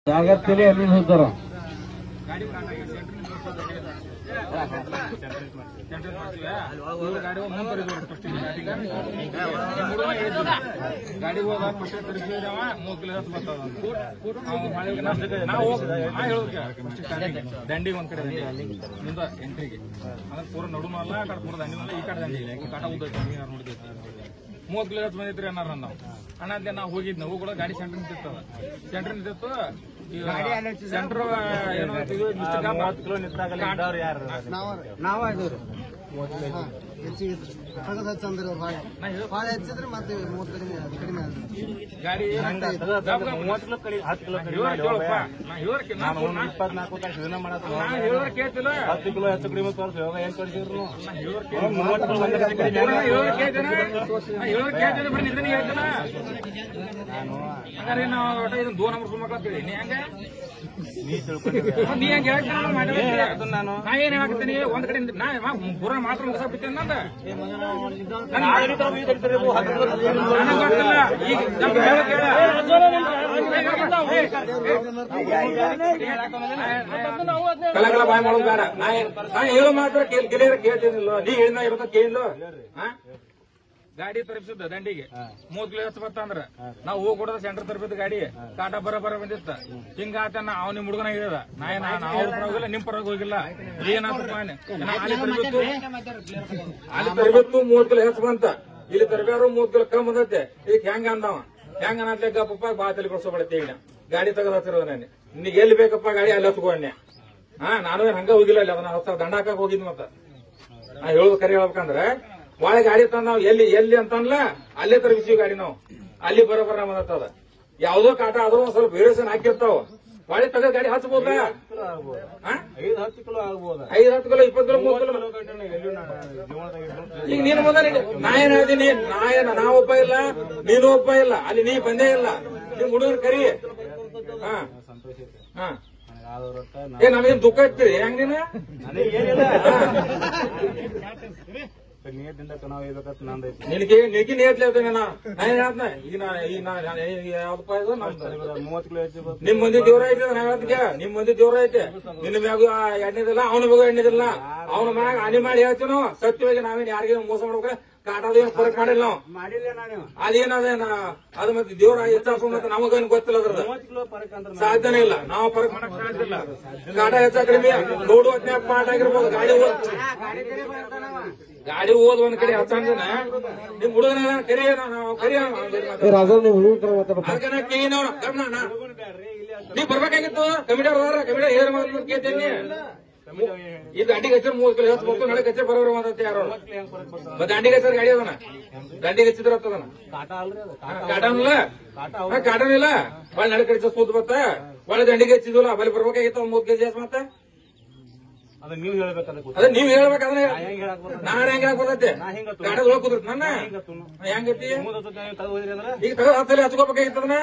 ಜಾಗತ್ತಿಗೆ ಅಲ್ಲಿ ಹೋಗ್ತಾರ ಗಾಡಿ ಹೋದಾಗ ಫಸ್ಟ್ ತರಿಸಿದವ 3 ಕಿಲೋ ದಂಡಿಗೆ ಒಂದ್ ಕಡೆ ಮುಂದ ಎಂಟ್ರಿಗೆ ಅದ್ರ ಪೂರ ನಡು ಮಲ್ಲ ಆ ಕಡೆ ಪೂರ ದಂಡಿ ಮಲ್ಲ ಈ ಕಡೆ ದಂಡಿ ಕಾಟ ಉದ್ದೈತಿ ನೋಡಿದೈತಿ 30 ಕಿಲೋ ಬಂದೈತ್ರಿ ಅನ್ನಾರ ನಾವು ಅಣ್ಣ ನಾವು ಹೋಗಿದ್ ನಾವು ಕೂಡ ಗಾಡಿ ಸೆಂಟ್ರ್ ನಿಂತಿರ್ತದ ಸೆಂಟ್ರ್ ನಿಂತಿತ್ತು ಸೆಂಟ್ರ್ ಏನೋ 30 ಕಿಲೋ ನಿಂತಾಗ ಯಾರು ನಾವ ಹೆಚ್ಚಂದ್ರೆ ಭಾಳ ಹೆಚ್ಚಿದ್ರೆ ಮತ್ತೆ 30 ಕಡಿಮೆ ಗಾಡಿ 30 ಕಿಲೋ 10 ಕಿಲೋ ಕಡಿಮೆ 24 ತಾಸು ಇದನ್ನ ಮಾಡತ್ತ 10 ಕಿಲೋ ಹೆಚ್ಚು ಕಡಿಮೆ ತೋರಿಸಿ ಯೋಗ ಏನ್ ಕಳಿಸಿದ್ರು 2 ನಂಬರ್ ಸುಮ್ಮನೆ ಮಾಡ್ತೀವಿ ನೀ ಹೆಂಗೆ ನಾನು ನಾ ಏನ್ ಹಾಕ್ತೀನಿ ಒಂದ್ ಕಡೆ ನಾ ಪೂರ ಮಾತ್ರ ಮುಗಿಸ್ಬಿಡ್ತೇನೆ ನಂದ ಕಲಕಲ ಬಾಯ್ ಮಾಡೋದು ಬೇಡ ನಾ ಹೇಳೋ ಮಾತ್ರ ಗೆಳೆಯರ ಕೇಳ್ತೀನಿಲ್ಲ ನೀ ಹೇಳಿದ ಇರೋದ ಕೇಳಿಲ್ಲ ಗಾಡಿ ತರಪಿಸಿದ್ದ ದಂಡಿಗೆ 30 ಕಿಲೋ ಹೆಚ್ಚು ಬರ್ತಂದ್ರ ನಾವು ಹೋಗಿ ಕೊಡೋದ ಸೆಂಟರ್ ತರಪಿದ ಗಾಡಿ ಕಾಟ ಬರ ಬಂದಿತ್ತ ಹಿಂಗಾತ ಅವ್ ನಿಮ್ ಹುಡುಗನ ಹೇಳಿದ ಅವ್ರ ಪರ ಹೋಗಿಲ್ಲ ನಿಮ್ ಪರವಾಗಿ ಹೋಗಿಲ್ಲ ಏನಾದ್ರು ಅಲ್ಲಿ ತರಬೇಕು 30 ಕಿಲೋ ಹೆಚ್ಚು ಬಂತ ಇಲ್ಲಿ ತರಬ್ಯಾರು 30 ಕಿಲೋ ಕಮ್ಮಿ ಬಂದತ್ತೆ ಇದಕ್ಕೆ ಹೆಂಗ ಅಂದವ ಹೆಂಗ ಅನ್ನತ್ಲೆ ಗಪ್ಪಪ್ಪ ಬಾ ತಲೆ ಕೊಡ್ಸೋಬಳತ್ತೆ ಈಗ ಗಾಡಿ ತೆಗೆದು ಹತ್ತಿರೋ ನಾನು ನಿನಗೆ ಎಲ್ಲಿ ಬೇಕಪ್ಪ ಗಾಡಿ ಅಲ್ಲಿ ಹತ್ಕೊಂಡೆ ನಾನು ಹಂಗ ಹೋಗಿಲ್ಲ ಅಲ್ಲಿ ಅದನ್ನ ಹೊಸ ದಂಡ ಹಾಕಕ್ ಹೋಗಿದ್ ಮತ್ತ ನಾ ಹೇಳೋದು ಕರೆ ಹೇಳ್ಬೇಕಂದ್ರೆ ಒಳಗೆ ಗಾಡಿ ತಂದ ನಾವು ಎಲ್ಲಿ ಅಂತಲ್ಲ ಅಲ್ಲೇ ತರಬಿಸಿವಿ ಗಾಡಿ ನಾವು ಅಲ್ಲಿ ಬರೋಬರ ಬಂದತ್ತದ ಯಾವ್ದೋ ಕಾಟ ಆದ್ರೂ ಒಂದ್ ಸ್ವಲ್ಪ ವೇರಿಯೇಷನ್ ಹಾಕಿರ್ತಾವ ಒಳ್ಳೆ ತಗದ ಗಾಡಿ ಹಚ್ಬೋದ 5-10 ಕಿಲೋ ಆಗ್ಬೋದ 5-10 ಕಿಲೋ 20 ಕಿಲೋ ಈಗ ನೀನು ಮುಂದೆ ನಾ ಏನ್ ಹೇಳ್ತೀನಿ ನಾ ಒಬ್ಬ ಇಲ್ಲ ನೀನು ಒಬ್ಬ ಇಲ್ಲ ಅಲ್ಲಿ ನೀ ಬಂದೇ ಇಲ್ಲ ನಿಮ್ ಹುಡುಗರು ಕರಿ ನಮಗೇನ್ ದುಃಖ ಇರ್ತೀರಿ ಹೆಂಗ್ ನೀನು ನಿನಗೆ ನೇತ್ಲೆ ಯಾವ್ದಪ್ಪ ಇದು 30 ಕಿಲೋ ಹೆಚ್ಚು ನಿಮ್ ಮಂದಿ ದೇವ್ರ ಐತೆ ನಾವತ್ಗೆ ನಿಮ್ ಮಂದಿ ದೇವ್ರ ಐತೆ ನಿನ್ನ ಮ್ಯಾಗ ಎಣ್ಣೆದಿಲ್ಲ ಅವನ ಮ್ಯಾಗ ಎಣ್ಣೆದಿಲ್ಲ ಅವನ ಮ್ಯಾಗ ಹಾನಿ ಮಾಡಿ ಹೇಳ್ತೀವಿ ನಾವು ಸತ್ಯವಾಗಿ ನಾವೇನ್ ಯಾರಿಗೆ ಮೋಸ ಮಾಡ್ಬೇಕ ಕಾಟದೇನು ಫರಕ್ ಮಾಡಿಲ್ಲ ನಾವು ಅದೇನದೇನ ಅದು ಮತ್ತೆ ದೇವ್ರ ಹೆಚ್ಚಾಕ ಮತ್ತೆ ನಮಗೇನು ಗೊತ್ತಿಲ್ಲ ಅದ್ರದ್ದು ಸಾಧ್ಯನೇ ಇಲ್ಲ ನಾವು ಫರಕ್ ಮಾಡಕ್ ಸಾಧ್ಯ ಇಲ್ಲ ಕಾಟ ಹೆಚ್ಚ ಕಡಿಮೆ ನೋಡು ಹತ್ನ್ಯಾಗ ಪಾಠ ಆಗಿರ್ಬೋದು ಗಾಡಿ ಓದ್ ಒಂದ್ ಕಡೆ ಹಚ್ಚಂದಿನ ನಿಮ್ ಹುಡುಗನ ಕರಿಯ ನೀ ಬರ್ಬೇಕಾಗಿತ್ತು ಕಮಿಟಿ ಏರ್ ಕೇಳ್ತೇನೆ ಈ ದಂಡಿಗೆ ಹಚ್ಚಿರ 30 ಕಿಲೋ ಹೆಚ್ಚು ನಾಳೆ ಕಚ್ಚೆ ಬರೋರು ಬಂದತ್ತೆ ಯಾರು ಮತ್ತೆ ದಂಡಿಗೆ ಹಚ್ಚಿರ ಗಾಡಿ ಅದನ ದಂಡಿಗೆ ಹಚ್ಚಿದ್ರ ಹತ್ತದನ ಕಾಟನ್ ಇಲ್ಲ ಒಳ್ಳೆ ನಡೆ ಕಡಿಸ ಸೂತ್ ಬತ್ತ ಒಳ್ಳೆ ದಂಡಿಗೆ ಹಚ್ಚಿದ್ವಲ್ಲ ಬಲ್ಲಿ ಬರ್ಬೇಕಾಗಿತ್ತು 30 ಕೆಜಿ ಹೆಚ್ಚು ಮತ್ತೆ ಅದ ನೀವ್ ಹೇಳ್ಬೇಕಾದ್ರೆ ಅದ ನೀವ್ ಹೇಳ್ಬೇಕಾದ್ರೆ ನಾಳೆ ಹೆಂಗ ಬರ್ತೈತೆ ಗಾಡಿ ಒಳಗ್ ಕುದುರ್ತ ನನ್ನ ಹೆಂಗತಿ ಈಗ ತಗೋ ಹತ್ತಲ್ಲಿ ಹಚ್ಕೋಬೇಕಾಗಿತ್ತದನ್ನ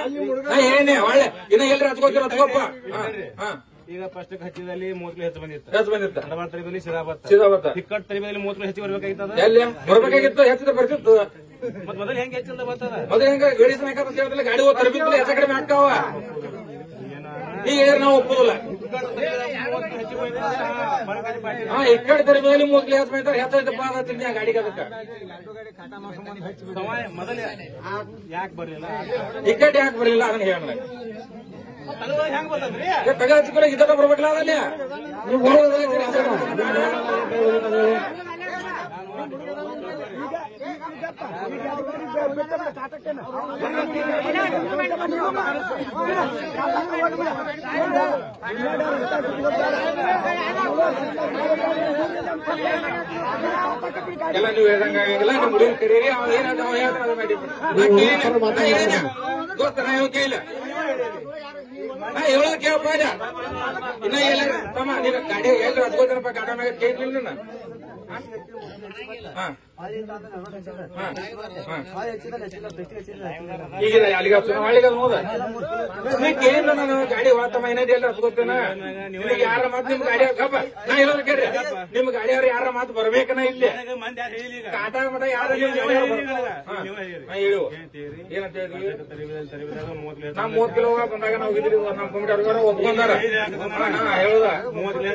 ಏನೇ ಒಳ್ಳೆ ಇನ್ನ ಎಲ್ರಿ ಹಚ್ಕೋತೀರ ಹಚ್ಕೋಪ್ಪ ಈಗ ಫಸ್ಟ್ ಹಚ್ಚಿದಲ್ಲಿ 30 ಕಿಲೋ ಹೆಚ್ಚು ಬಂದಿತ್ತು ಹಡಬಾರ್ ತರಬೇಲಿ ಸಿದಾಬತ್ತ ಹಿಕ್ಕಟ್ ತರಬೇಲಿ 30 ಕಿಲೋ ಹೆಚ್ಚು ಬರ್ಬೇಕಾಗಿತ್ತದ ಎಲ್ಲಿ ಬರ್ಬೇಕಾಗಿತ್ತು ಹೆಚ್ಚಿದ ಬರ್ತಿತ್ತು ಮತ್ ಮೊದಲು ಹೆಂಗ್ ಹೆಚ್ಚಿಂದ ಬರ್ತದ ಮೊದಲು ಹೆಂಗ ಗಾಡಿ ಸನಾಕ ಗಾಡಿ ಹೋಗಿ ತರಬಿತ್ತು ಹೆಚ್ಚ ಕಡಿಮೆ ಹಾಕಾವ ಈಗ ನಾವು ಒಪ್ಪುದಿಲ್ಲ ಈ ಕಡೆ ತರಬೇಲಿ 30 ಕಿಲೋ ಹೆಚ್ಚು ಬಂದಿದ್ದಾರೆ ಹೆಚ್ಚೈತಪ್ಪ ತಿಂತ ಗಾಡಿಗೆ ಅದಕ್ಕೆ ಮೊದಲ ಯಾಕೆ ಬರ್ಲಿಲ್ಲ ಈ ಕಡೆ ಯಾಕೆ ಬರ್ಲಿಲ್ಲ ಅದನ್ನ ಹೇಳ ಹೆಂಗ್ ಬರ್ತದ್ರಿ ತಗ ಹಚ್ಕೊಂಡು ಇದ್ದ ಬರ್ಬೇಕಲ್ಲ ಅದಲ್ಲಿ ಎಲ್ಲ ನೀವು ಹೇಳ್ದಂಗಾಗಿಲ್ಲ ನಿಮ್ ಹುಡುಗರು ಕರೀರಿ ಅವ ಏನಾದ ಅವ ಹೇಳ್ತಾರ ಮಾಡಿ ದೋಸ್ತ ನಾ ಹೇಳೋ ಕೇಳಿಲ್ಲ ನಾ ಹೇಳೋದು ಕೇಳಪ್ಪ ಇನ್ನ ಎಲ್ಲ ತಮ್ಮ ನೀನು ಗಾಡಿ ಎಲ್ರು ಹಚ್ಕೋತಾರಪ್ಪ ಗಾಡ ಮ್ಯಾಗ ಕೇಳಿಲ್ಲ ಹಾ ಈಗ ಅಲ್ಲಿಗೆ ಹಳ್ಳಿಗೆ ನೋದ ಕೇಳಿಲ್ಲ ನಾನು ಗಾಡಿ ಹೊತ್ತ ಮೈನಾಡಿ ಎಲ್ಲ ಹಚ್ಕೋತೇನ ನಿಮಗೆ ಯಾರ ಮಾತು ನಿಮ್ ಗಾಡಿ ಕಪ್ಪ ನಾ ಹೇಳೋದು ಕೇಳ್ರಿ ನಿಮ್ ಗಾಡಿಯವ್ರು ಯಾರ ಮಾತು ಬರ್ಬೇಕನ ಇಲ್ಲಿ ಕಾಟ ಮಠ ಯಾರ ಹೇಳು ಏನಂತ ಹೇಳಿದ್ವಿ ನಾ 30 ಕಿಲೋ ಬಂದಾಗ ನಾವು ಹೋಗಿದ್ರಿ ನಮ್ಮ ಕಮಿಟಿ ಅವ್ರಿಗಾರ ಒಪ್ಕೊಂಡಾರ ಹೇಳುದ 30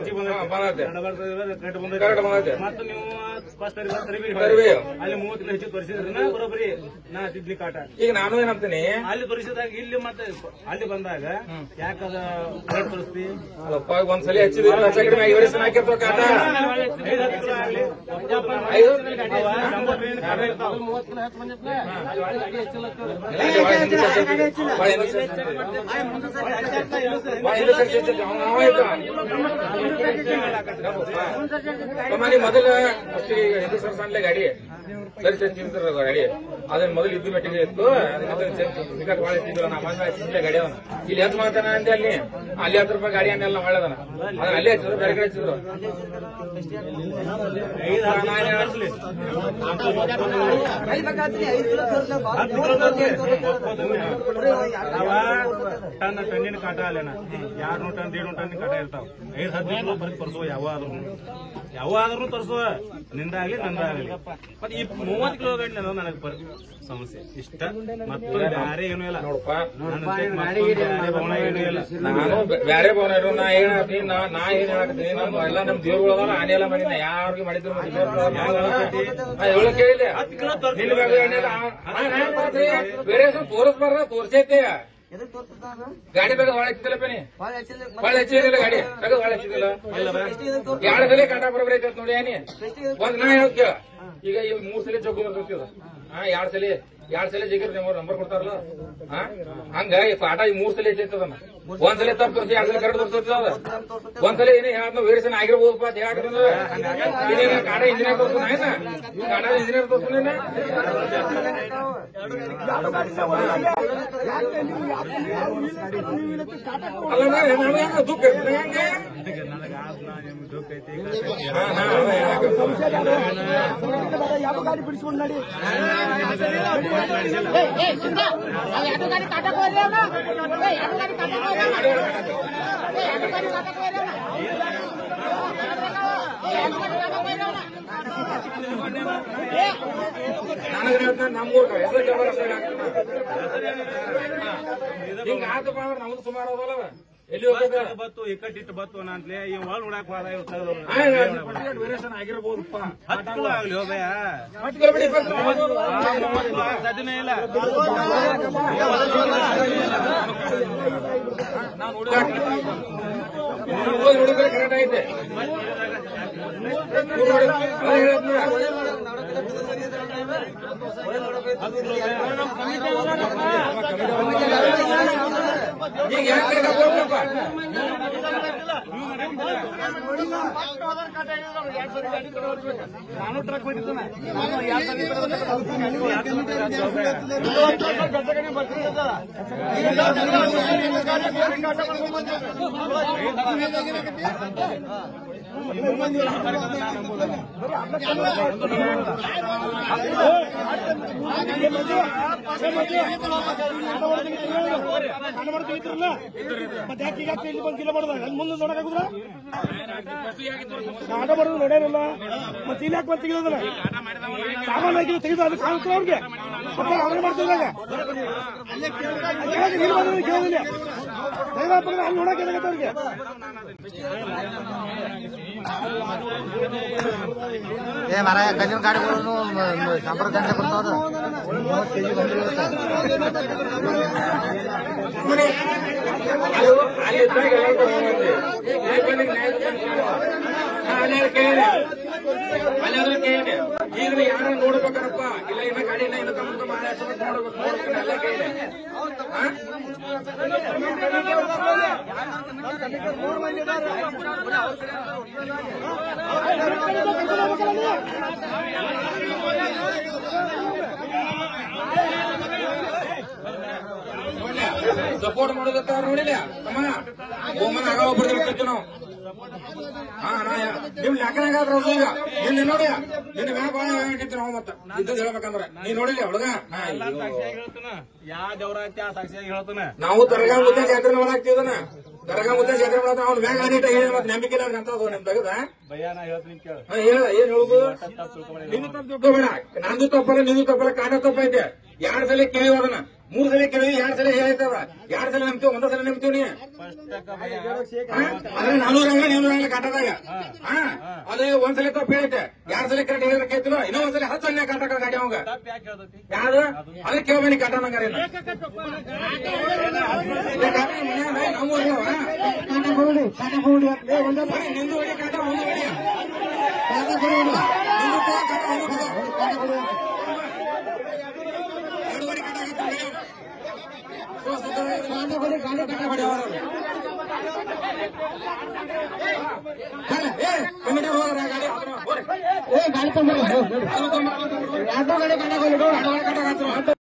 ಕರೆಕ್ಟ್ ಬಂದೈತೆ ಮತ್ತೆ ನೀವು ಅಲ್ಲಿ 30 ಕಿಲೋ ಹೆಚ್ಚು ತೋರಿಸಿದ್ರನ್ನ ಬರೋಬ್ಬರಿ ನಾ ತಿದ್ಲಿ ಕಾಟ ಈಗ ನಾನು ಏನಂತೀನಿ ಅಲ್ಲಿ ತೋರಿಸಿದಾಗ ಇಲ್ಲಿ ಮತ್ತೆ ಅಲ್ಲಿ ಬಂದಾಗ ಯಾಕದ ತೋರಿಸ್ತಿ ಅಲ್ಲಪ್ಪ ಒಂದ್ಸಲ ಹಚ್ಚಿದ್ರೆ 5 ವರ್ಷ ಹಾಕಿರ್ತಾವ ಕಾಟ 5 ಮೊದಲ ಹಿಂದೂ ಸರ್ಸಾನ್ಲೆ ಗಾಡಿ ಸರಿ ತಿಂತಾರ ಗಾಡಿ ಅದನ್ನ ಮೊದಲು ಇದ್ದು ಮೆಟ್ಟಿಗೆ ಇತ್ತು ಟಿಕೆಟ್ ಭಾಳ ಇತ್ತಿದ್ರು ನಮ್ಮ ಹಚ್ಚಿದ್ಲೆ ಗಾಡಿ ಅವನು ಇಲ್ಲಿ ಹೆಚ್ಚು ಮಾಡ್ತಾನ ಅಂತ ಅಲ್ಲಿ 10 ರೂಪಾಯಿ ಗಾಡಿ ಅನ್ನೆಲ್ಲ ಮಾಡದನ ಅದನ್ನ ಅಲ್ಲೇ ಹಚ್ಚಿದ್ರು ಬೇರೆ ಕಡೆ ಹಚ್ಚಿದ್ರು ಟನ್ನಿನ ಕಾಟ ಅಲ್ಲೇನ 2 ಟನ್ 1.5 ಟನ್ ಕಾಟ ಇರ್ತಾವ 5-10 ಕಿಲೋ ಬರೀ ತೋರಿಸುವ ಯಾವಾದ್ರೂ ತೋರಿಸುವ ನಿಂದಾಗ್ಲಿ ನಂದಾಗ್ಲಿ ಮತ್ತೆ ಈ 30 ಕಿಲೋ ಗಾಡಿ ನನಗೆ ಸಮಸ್ಯೆ ಇಷ್ಟ ಮತ್ತೊಂದು ಬೇರೆ ಏನೂ ಇಲ್ಲ ನೋಡಪ್ಪ ಭವನ ಏನೂ ಇಲ್ಲ ನಾನು ಬೇರೆ ಭವನ ಇರೋ ನಾ ಏನ್ ಏನ್ ಹೇಳಕತ್ತೀನಿ ನಮ್ಮ ಎಲ್ಲ ನಮ್ ದೇವ್ರುಗಳದಾರ ಆನೆ ಎಲ್ಲ ಮಾಡಿನ ಯಾರಿಗೆ ಮಾಡಿದ್ರು ಹೇಳಕ್ ಕೇಳಿದೆ ಬೇರೆ ತೋರಿಸ್ಬಾರ್ದ ತೋರ್ಸೈತೆ ಗಾಡಿ ಬೇಕಾದ ಹೊಳೆ ಹಚ್ಚಿದಿಲ್ಲಪ್ಪನಿ ಹೊಳೆ ಹಚ್ಚಿದಿಲ್ಲ ಗಾಡಿ ಬೇಕಾದ ಹೊಳೆ ಹಚ್ಚಿದಿಲ್ಲ 2 ಸಲ ಕಾಟ ಬರೋಬ್ಬರಿ ಐತೆ ನೋಡಿ ಏನಿ ಒಂದ್ ನಾ ಹೇಳಕ್ ಈಗ 3 ಸಲ ಜಗ್ಗು ಬರ್ತದ 2 ಸಲ ಜಗ್ಗಿರ್ ನಿಮ್ಮ ನಂಬರ್ ಕೊಡ್ತಾರಲ್ಲ ಹಂಗ ಕಾಟ 3 ಸಲ ಹೆಚ್ಚೈತದನ್ನ ಒಂದ್ಸಲ ತಪ್ಪು ತೋರಿಸಿ 2 ಸಲ ಕರೆಕ್ಟ್ ತೋರಿಸ್ತದ ಒಂದ್ಸಲ ಏನೇ ಹೇಳ ವೇರಿಯೇಷನ್ ಆಗಿರ್ಬೋದಪ್ಪ ಅಂತ ಹೇಳಕತ್ತಂದ್ರ ಕಾಟ ಇಂಜಿನಿಯರ್ ತೋರಿಸ್ತಾನ ಕಾಟ ಇಂಜಿನಿಯರ್ ತೋರಿಸ್ತಾನ ಅಲ್ಲ ದುಃಖ ಗಾಡಿ ಬಿಡಿಸ್ಕೊಂಡು ನಡಿ ನಮ್ಮೂರ್ ಹೆಸರು ಜಬರ್ದಸ್ತ್ ಹಿಂಗ ಆತಪ್ಪ ಅಂದ್ರೆ ನಮ್ದು ಸುಮಾರು ಹೋದಲ್ಲ ಎಲ್ಲಿ ಬತ್ತು ಇಕ್ಕಟ್ಟಿಟ್ಟು ಬತ್ತು ಅಂತಲೇ ಈ ಒಳ ನೋಡಕ್ ವೇರಿಯೇಷನ್ ಆಗಿರ್ಬೋದಪ್ಪ 10 ಕಿಲೋ ಆಗ್ಲಿ ಹೋಗಯ್ಯ ಸಾಧ್ಯನೇ ಇಲ್ಲ ನಾವು ನೋಡಿದ್ರೆ ಕರೆಕ್ಟ್ ಐತೆ ಈಗ ಯಾಕೆ ನಾನು ಟ್ರಕ್ ಬಿಟ್ಟಿದ್ದೇನೆ ಮುಂದೆ ನೋಡಕ್ಕಾಗುದ್ರ ಆಟ ಮಾಡೋದು ನೋಡ್ಯಾರಲ್ಲ ಮತ್ತೆ ಇಲ್ಲಿ ಯಾಕೆ ಮತ್ತೆ ತೆಗಿಯೋದಲ್ಲ ಸಾಮಾನ್ಯ ತೆಗೆದು ಅದು ಕಾಣುತ್ತೆ ಅವ್ರಿಗೆ ಮತ್ತೆ ಅವ್ರಿಗೆ ಮಾಡ್ತಿದ್ದಾಗ ಕೇಳಿಲ್ಲ ತೆಗೆದಪ್ಪ ಅಲ್ಲಿ ನೋಡಕ್ಕೆ ಅವ್ರಿಗೆ ಮರ ಗಂಜಿನ ಗಾಡಿಗಳು ಸಂಪರ್ಕ ಗಂಟೆ ಬರ್ತಾವ್ರು 30 ಕೆಜಿ ಬಂದಿರುತ್ತೆ ಈಗ ಯಾರ ನೋಡ್ಬೇಕಪ್ಪ ಇಲ್ಲ ಇನ್ನ ಗಾಡಿನ ಇನ್ನು ಕಮ್ಮ ನೋಡ್ಬೇಕು ಎಲ್ಲ ಕೇಳಿ ಸಪೋರ್ಟ್ ಮಾಡೋದತ್ತ ನೋಡಿಲ್ಲ ತಮ್ಮ ಓಮನ ಆಗ ಒಬ್ಬರು ನಾವು ನಿಮ್ ಲೆಕ್ಕನಾಗಾದ್ರ ಈಗ ನಿನ್ನೆ ನೋಡಿ ನಿನ್ನ ಮ್ಯಾಗ ಬಾಳ ನಾವು ಮತ್ತ ಇದ್ದದ್ ಹೇಳ್ಬೇಕಂದ್ರ ನೀ ನೋಡಿಲ್ಲ ಹುಡುಗ ಯಾವ ದೇವ್ರ ಐತಿ ಆ ಸಾಕ್ಷಿಯಾಗಿ ಹೇಳ್ತಾನ ನಾವು ದರ್ಗಾ ಮುದ್ದೆ ಜಾತ್ರೆ ನೋಡಾಕ್ತಿದನ ದರ್ಗಾ ಮುದ್ದೆ ಜಾತ್ರೆ ಮಾಡೋದು ಅವ್ನ ಮ್ಯಾಗ ಅನಿಟ ಹೇಳಿ ಮತ್ತೆ ನಂಬಿಕೆ ಇಲ್ಲ ಅಂತದ ನಿಮ್ ತೆಗದ ಭಯ ನಾ ಹೇಳ್ತೀನಿ ಕೇಳ ಹೇಳ ಏನ್ ಹೇಳುದು ನಿನ್ನ ತಪ್ಪು ತಿಳ್ಕೊಬೇಡ ನಂದು ತಪ್ಪಲ್ಲ ನಿಂದು ತಪ್ಪಲ್ಲ ಕಾಟ ತಪ್ಪೈತೆ 2 ಸಲ ಕೇಳಿವ ಅದನ್ನ 3 ಸಲ ಕೇಳಿವಿ 2 ಸಲ ಹೇಳ್ತಾವ 2 ಸಲ ನಂಬ್ತೀವಿ 1 ಸಲ ನಂಬ್ತೀವಿ ನೀ ಅದ್ರ 400 ಕಾಟದಾಗ ಅದೇ 1 ಸಲ ತಪ್ಪು ಹೇಳೈತೆ 2 ಸಲ ಕರೆಕ್ಟ್ ಹೇಳಿದ್ರೆ ಕೇಳ್ತೀನೋ ಇನ್ನೊಂದ್ ಸಲ 10 ಸಲ ಕಾಟ ಗಾಡಿ ಅವಾಗ ಯಾವ್ದು ಅದಕ್ಕೆ ಕೇಳ್ಬನಿ ಕಾಟ ನಂಗಾರ ನಿಂದು ಹೊಡಿ ಕಾಟ ಒಂದು ಹೊಡಿ ಗಾಡಿ